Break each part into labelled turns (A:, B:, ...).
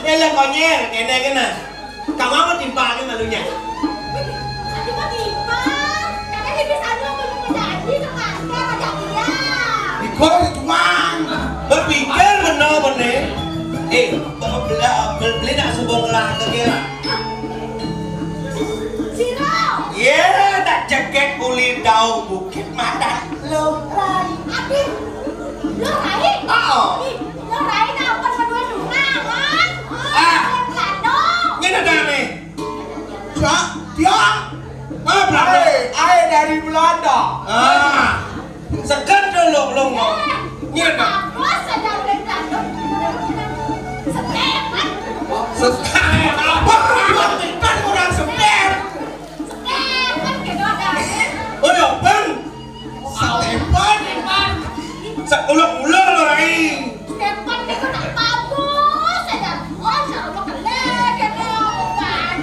A: Elah konyol, ngene kan nah. Kamu apa timpangnya malunya?
B: Tadi mau timpang. Tadi bisa dulu menjadi temannya pada dia.
C: Ikut tuang.
A: Berpikir benar. Beli nak subong lah kira.
B: Siro.
A: Ya, tak jaket kulit daun bukit madan.
B: Lorai. Abi. Lorai.
A: Oh.
B: Lorai nào con berdua dungan kan? Lado.
A: Ini ada nih.
C: Dia.
A: Belanda.
C: Air dari Belanda.
A: Segan dulu lo. Ini ada.
B: Bos ada udah Belanda. Setem kan?
A: Segan apa? Kan orang segan.
B: Setem kan gitu ada.
A: Oh ya, Bang.
C: Setempan.
A: Sekuluk mula lo rai.
B: Setempan itu nak bagus saja. Oh, sama kelek kan omongan.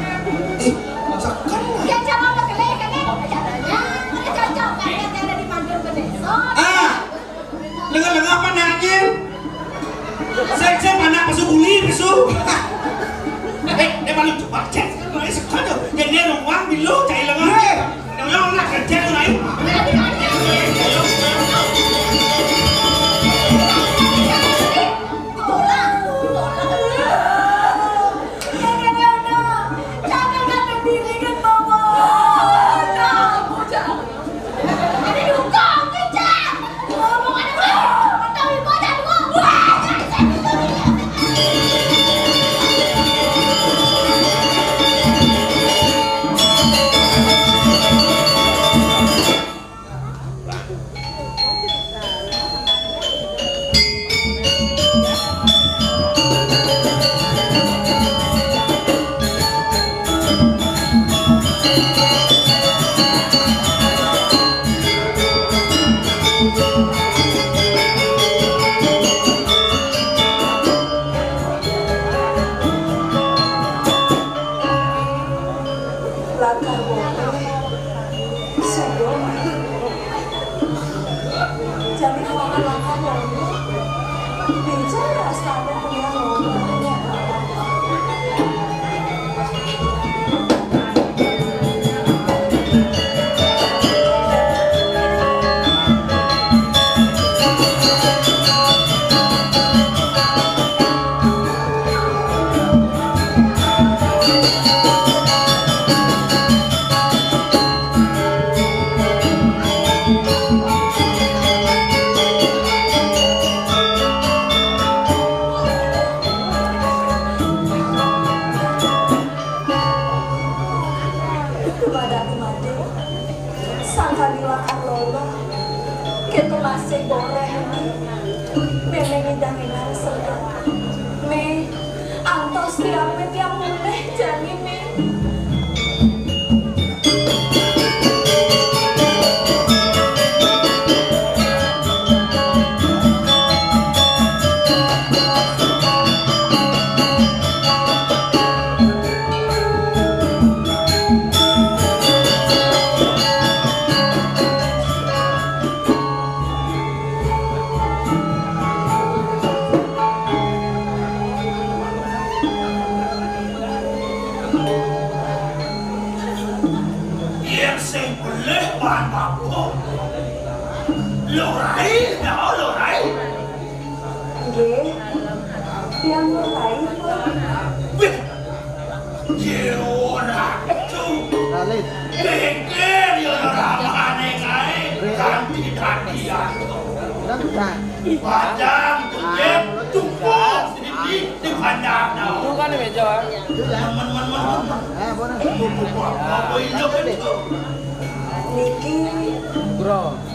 A: Segan.
B: Ya sama kelek kan caranya. Ada cocok kan yang ada di Mandor Beneso.
A: Lengah-lengah apa nanya? Saya mana pesu buli pesu. Malu cepat cek. Ini sekarang yang dia rumah bilu cai lengah. Yang nak kerja lain.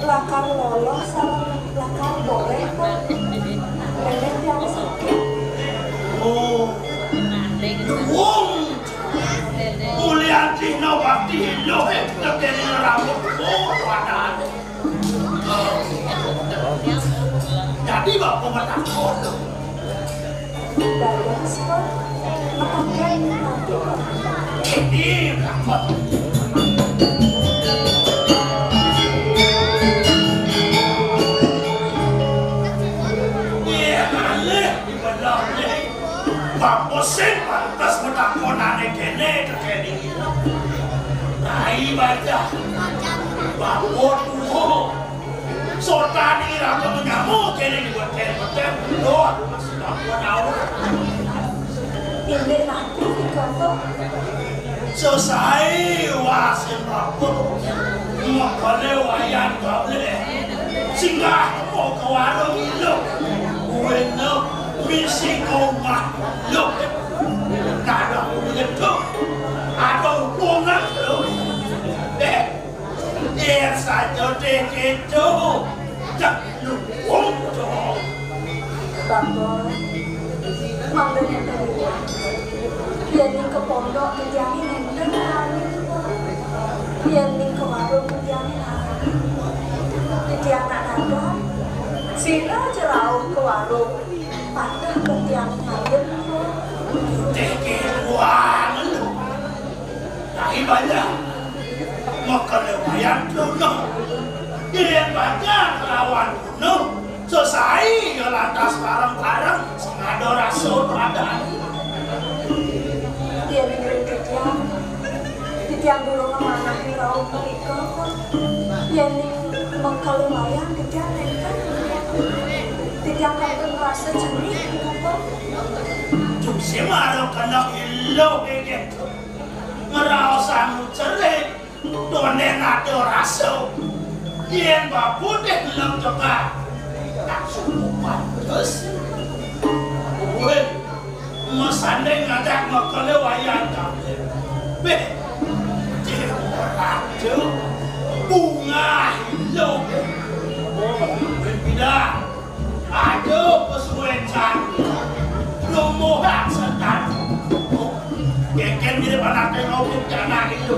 B: Lakar lolos sama lakar boleh kok. Nenek yang sakit.
D: Wong Mulyati Nawati loh terjadi rambut padahal. Jadi bapak mata kodoh.
B: Dari sekolah makan nanti.
D: Ini rambut. Papa Osin pantas metakonane kene kene ilo. Nai baca. Bapot tuh. Sultan ini rata menyamu kene di hotel hotel. Doa masih tak tahu.
B: Ini nanti kamu.
D: Selesai wasin bapot. Makanya wayan kable. Singgah mau ke warung ilo. Bueno, misi koma. Look, nada begitu. Ada hubungan loh. Dia saja begitu. Tak lupa dong.
B: Bapak, mampunya terlihat. Biar ke pondok menjadi nender kali. Biar ke warung menjadi hari. Jadi anak nada. Sila jerau ke warung. Patah bertiang ngalir.
D: Tekiruan lu. Nahi banyak. Maka lumayan kuno. Dia banyak lawan kuno. Selesai lantas bareng-bareng. Sengado rasul ada.
B: Dia ingin kejam. Kejam dulu kemana hirau mereka. Dia ingin maka lumayan kejam. Kejam yang merasa jernih.
D: Si Maro kena ilo begitu. Merasa cerit. Donen ada rasa. Dia bapu deh belum coba. Tak cukup terus. Gue masandeng ngajak makale wayan kamu. Beh, dia ratu bunga ilo. Berbeda. Aduh pesuai cantik. Lomohan setan. Keken mirip anak tengok jana itu.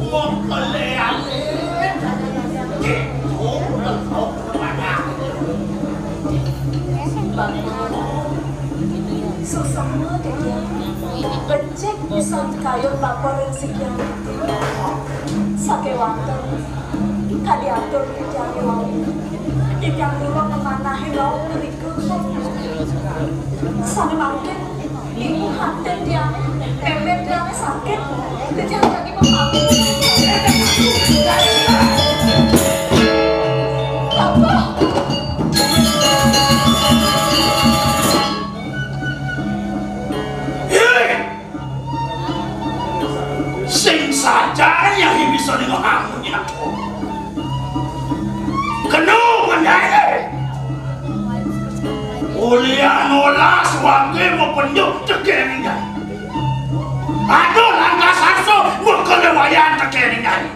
D: Mau keleale. Gitu, lekok kemana?
B: Bangun. Susah dia. Becek bisa kayu lapor yang sekian. Sake wanten. Kadiatur kejari wangi. Ikan dulu kemana hirau berikut. Sana mungkin ibu hati dia, ember dia sakit, dia lagi memakai. Apa?
D: Sing saja yang bisa dengan akunya. Kenapa nih? Ulian olah sebagai mempenyuk tekeringan. Aduh langkah saso berkelewayan tekeringan.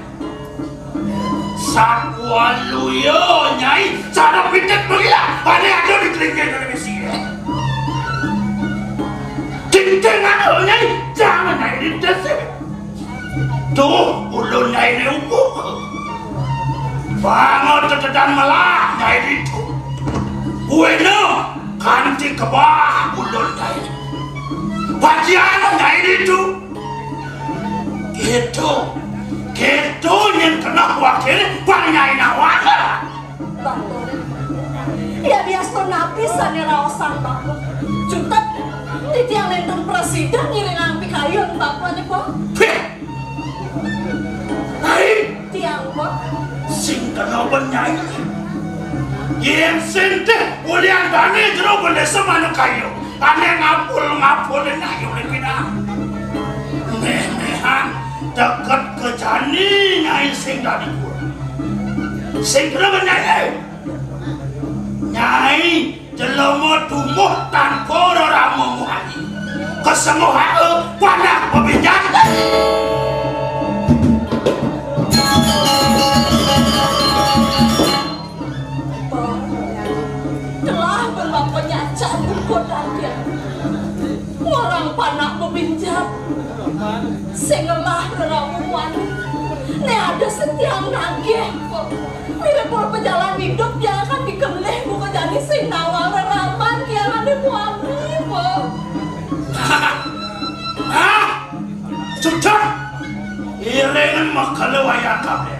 D: Sakwa luyo nyai cara pitet begitu. Ada aduh di kelingking televisi. Tintingan nyai jangan naik di desa. Tuh ulun nyai di uku. Bangun tetedan melah nyai di itu. Bueno. Kanti ke bawah ulun nyai. Bagian nyai itu. Gitu yang kena wakil nyai nawaka.
B: Bangun. Ya biasa napisan ya raosan bapak. Jutek. Titi yang lendung presiden ngiring ampi kayu bapaknya pak.
D: Nyai.
B: Tiang pak.
D: Sing kena nyai. Yang sente ulian bani jero boleh semana kayu. Ane ngapul nayu lekina. Memehan dekat ke jani nyai sing dari pur. Sing kena nyai. Nyai jelomo tumuh tanpa ora memuhani. Kesengohan pada pebinjat.
B: Orang panak membinjat sengelah ramuan ne ada setiang nagih mirip pejalan hidup yang akan dikelih bukan jadi sing nawal raman yang ada muami
D: sudah irengan makale wayang kabeh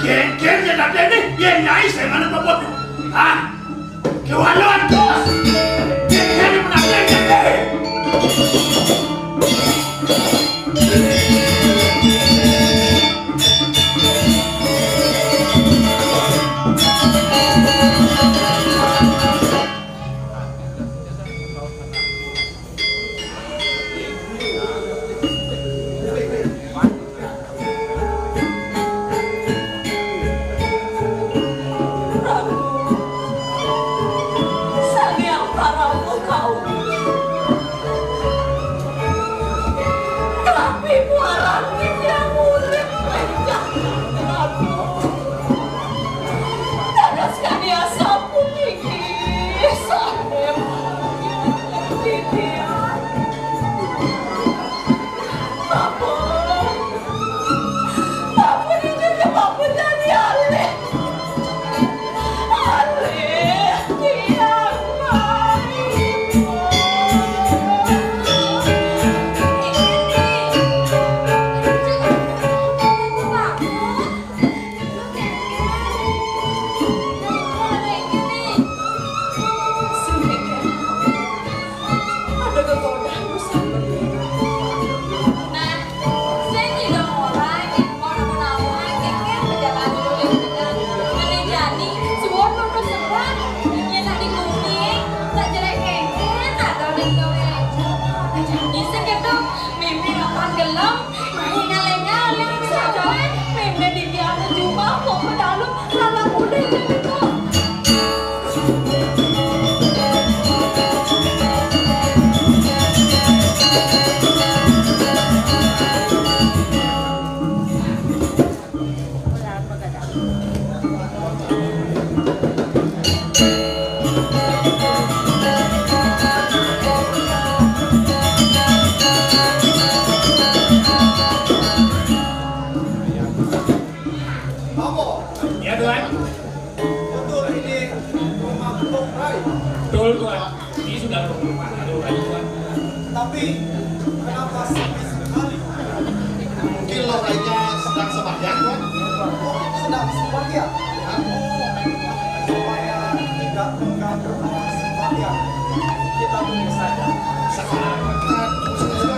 D: gen yang ada ini yang nyai saya mana apa kewaluan terus gen yang menang Betul Tuhan, ini sudah berumah Tuhan.
C: Tapi kenapa sepi sekali? Mungkin lorainya sedang sembahyang Tuhan. Sedang sembahyang? Ya. Supaya tidak mengganggu sembahyang, kita boleh saja. Sekarang sudah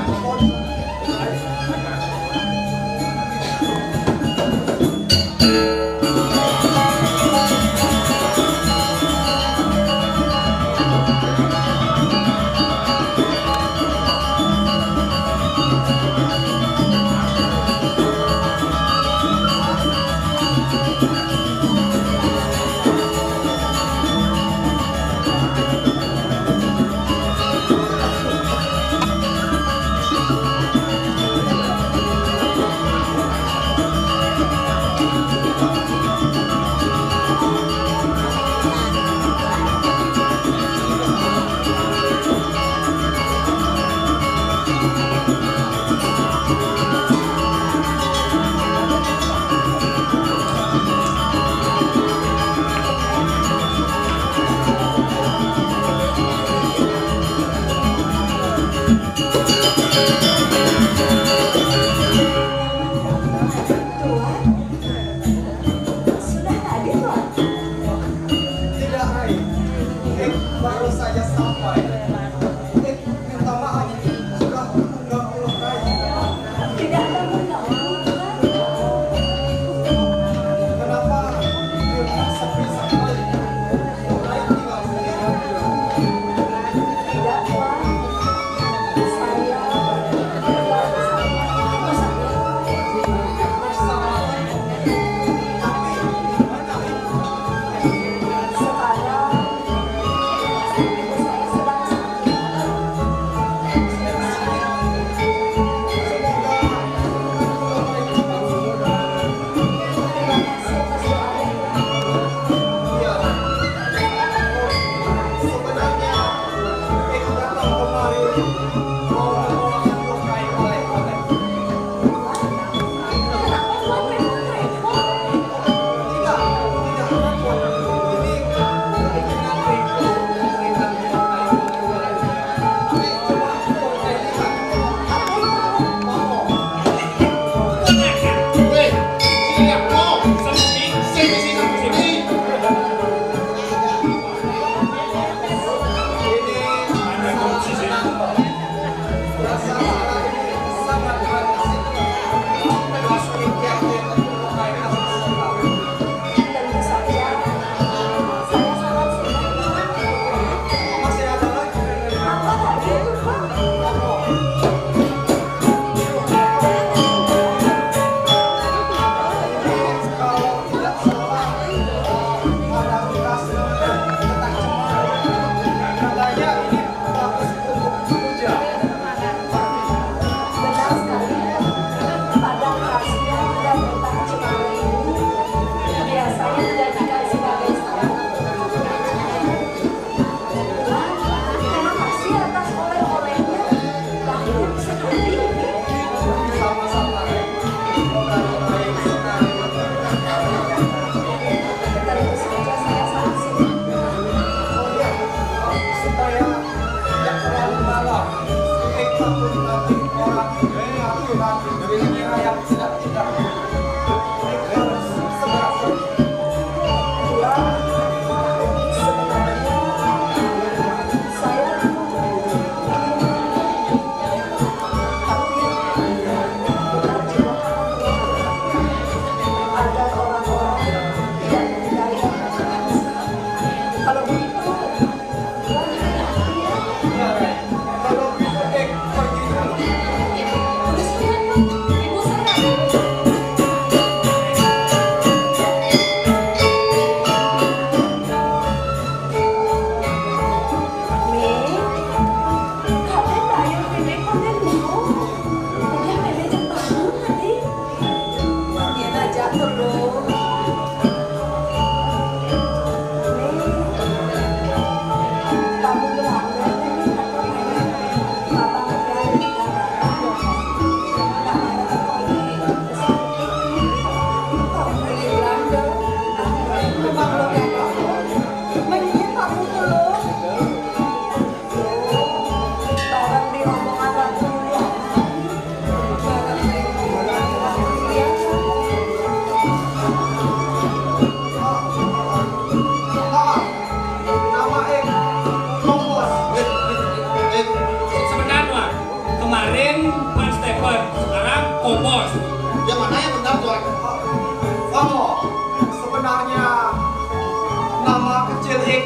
C: kecil Ik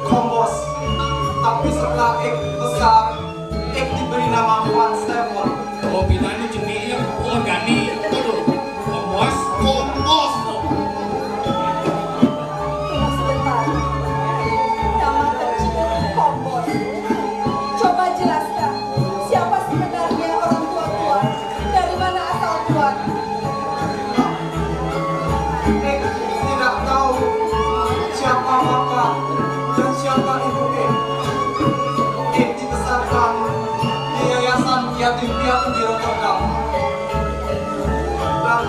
C: Kombos, tapi setelah Ik besar, Ik diberi nama Van Stefan.
D: Oh, bilangnya jenisnya organik. Aduh, Kombos.
C: Kombos.
B: Tunggu sebentar. Nama kecil Kombos. Coba jelaskan, siapa sebenarnya orang tua Tuan? Dari mana asal Tuan?
C: Ik tidak tahu siapa bapak dan siapa ibu Ik. Ik dibesarkan di yayasan yatim piatu di Rotterdam. Dan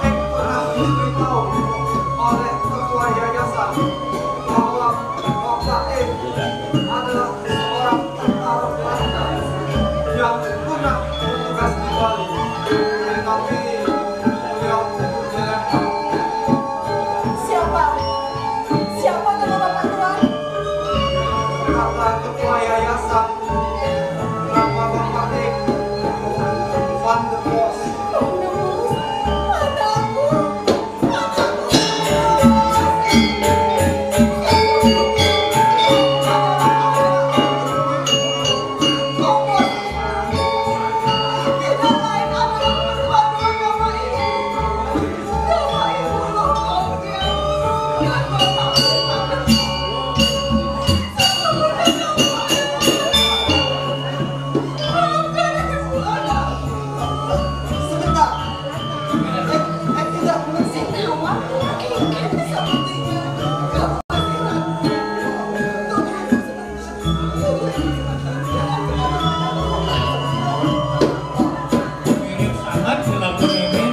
C: Ik pernah diberitahu oleh ketua yayasan bahwa bapak Ik adalah seorang tentara Belanda yang pernah bertugas di Bali. Tapi beliau dilempar.
B: Siapa? Siapa nama bapak Tuan?
C: Kata ketua yayasan, nama bapak Ik Van de Bos. Sebentar, Ik tidak mengerti.
D: Mirip sangat dalam ini.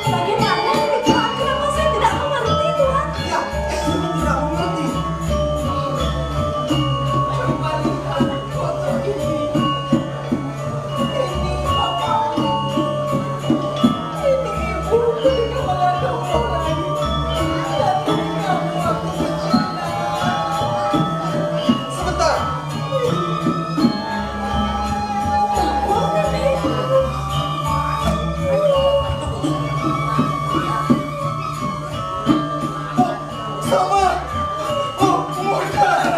B: Bagaimana ini Tuan? Kenapa saya tidak mengerti Tuan?
C: Ya, Ik juga tidak mengerti.
B: Coba lihat foto ini. Ini bapakmu. Ini ibu ketika mengandung orang. Dan ini kamu waktu kecil.
C: Sebentar, sama. Oh, bukan.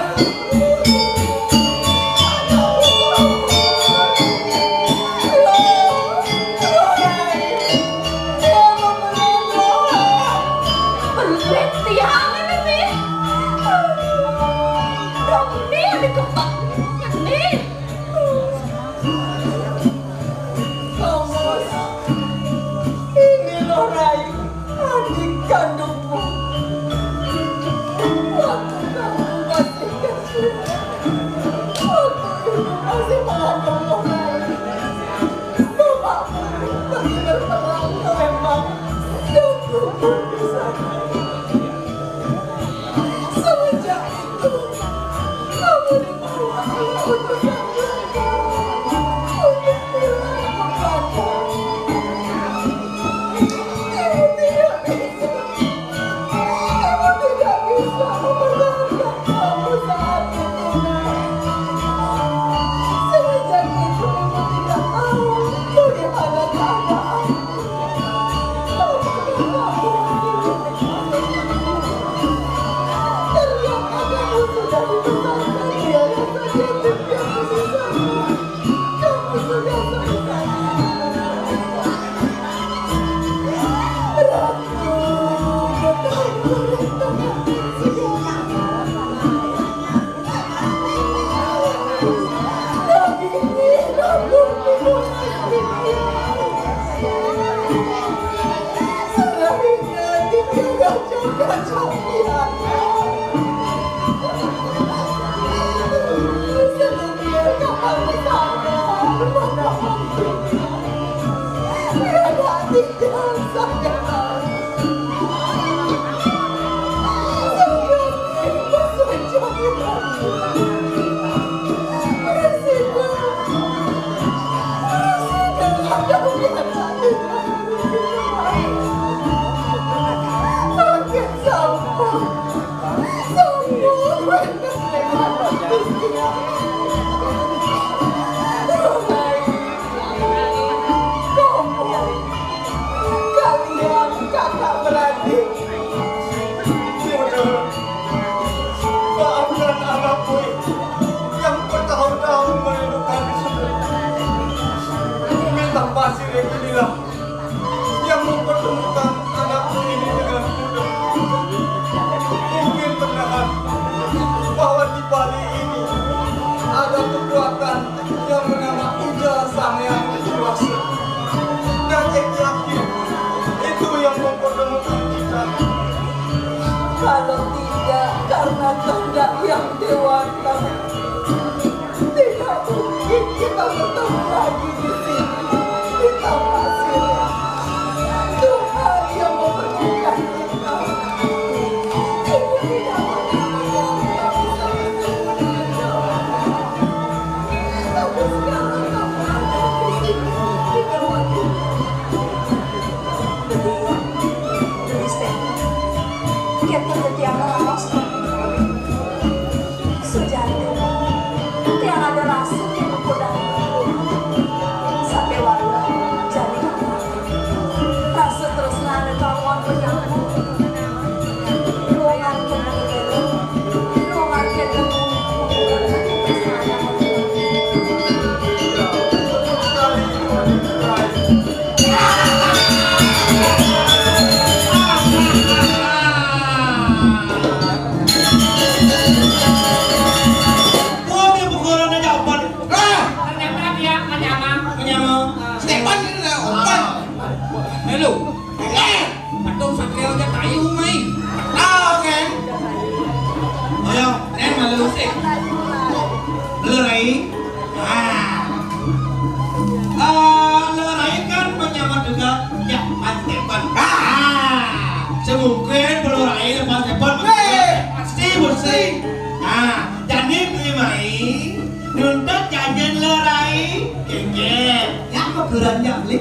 B: Ini loh Rai, adik kandungmu. Waktu kamu masih kecil, waktu ibu masih mengandungmu Rai, bapakmu pergi berperang ke Lembang, sungguh berpisah. Semenjak itu, kamu dibawa untuk
C: si Regina yang mempertemukan anakku ini dengan mudah. Mungkin benar bahwa di balik ini ada kekuatan yang bernama Ujala Sang Yang Kuasa. Dan Ek yakin itu yang mempertemukan kita.
B: Kalau tidak karena kehendak yang dewata, tidak mungkin kita bertemu lagi di sini. Kita masih Tuhan yang mempertemukan kita. Ibu tidak mengatakan kita bisa bertemu. Tapi sekarang kamu ada di sini di depan kita. Kita setiap orang sejati yang ada rasa yang menggodang sampai walau jadi rasa terus nada kawan penyambung ruangan
A: mungkin pelurai lepas depan pasti bersih. Nah, jadi primai nuntut jajan lerai kengket. Ya apa gerannya beli?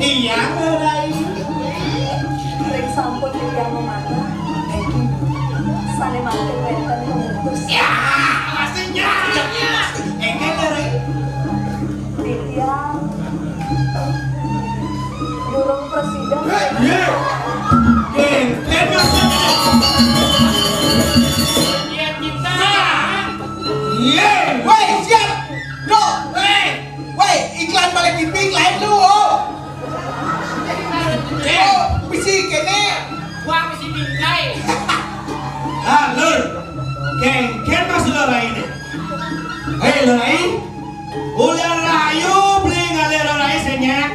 A: Iya lerai.
B: Ring sampun yang memana. Sane makin wenten mengutus.
A: Ya, pastinya. Engke lerai.
B: Dia burung presiden.
C: Iklan balik TV iklan lu. Bisi kene.
E: Wah, mesti bingkai.
A: Lur. Ken masuk lerai ini. Hei lerai. Udah rayu beli ngalir lerai senyak.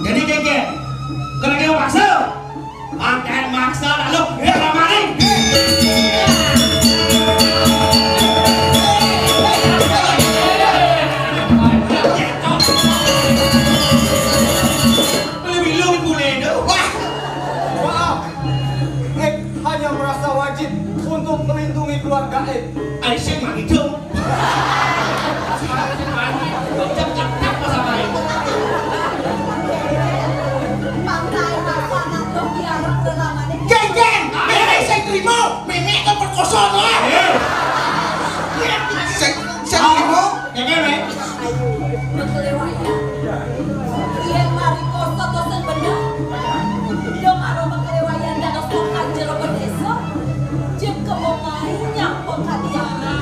A: Jadi kengket. Kena kena maksa. Makan maksa lalu ramai.
C: Untuk melindungi keluarga Ek.
A: Aisyah mah itu. Cep-cep sama itu.
B: Pantai apa nanti diarah beramane.
C: Geng, ini saya terima. Mimi akan perkosa lah. Saya terima.
A: Geng.
B: Berkelewaya. Iya mari kosa dosen benar. Dong aro berkelewayan dan sokan jero berdesa. Jeng kemongai nyampe kadiana.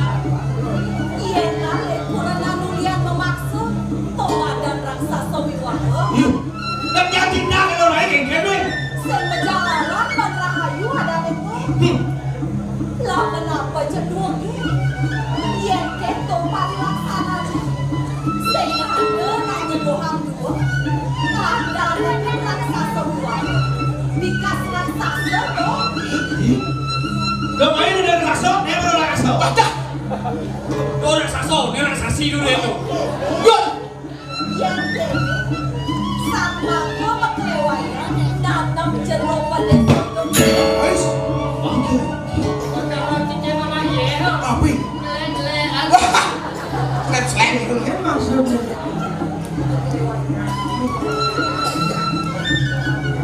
B: Iya nale kurang nulian memaksa tomadan raksasa wiwaha.
A: Dan yakin dah kalau orang geng deh.
B: Sen menjalanan ban rahayu ada itu. Lah kenapa cedung? Iya keto pari laksana. Sen ada nanya doang dua. Ada dengan raksasa wiwaha. Bikas raksasa dong.
A: Gak main udah raksasa, dia baru raksasa.
C: Baca.
E: Orang saso, orang sasi dulu itu.
C: Good.
B: Yang ini sama gue berkelewayan nanam jeruk pada situ.
C: Guys,
E: Orang cincin mama ye.
C: api.
E: Jelek-jelek.
C: Wah. Let's land.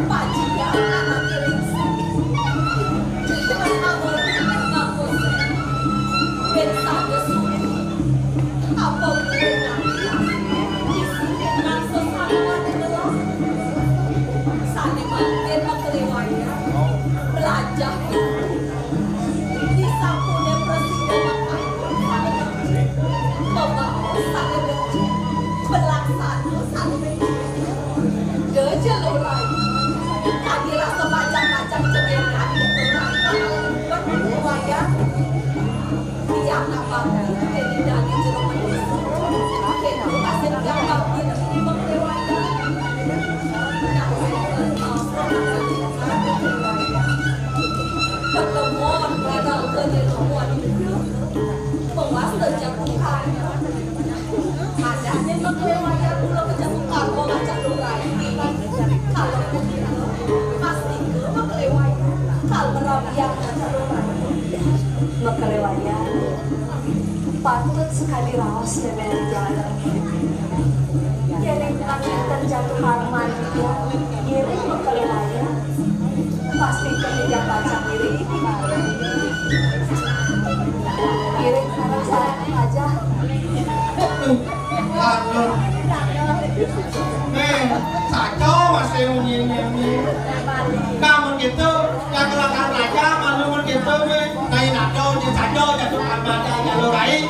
B: Pajian anak kiringsi. Ngaku sen. Ben sade sulit. Apa gue sebagai ramuan hidup penguasa terjatuhkan adanya mengkelewaya pulau kejatuhkan mengajak lurai kalau begitu pasti ke mengkelewaya kalau merabiang ngajak lurai mengkelewaya patut sekali raos dengan jalan Kiring angin terjatuh harman dia Kiring mengkelewaya pasti ketiga baca diri Kiring harap saya aja
A: Aduh. Kacau masih nyanyi. Namun gitu, yang kelakar raja, namun gitu, naik nado, jatuh armada, jalur rai,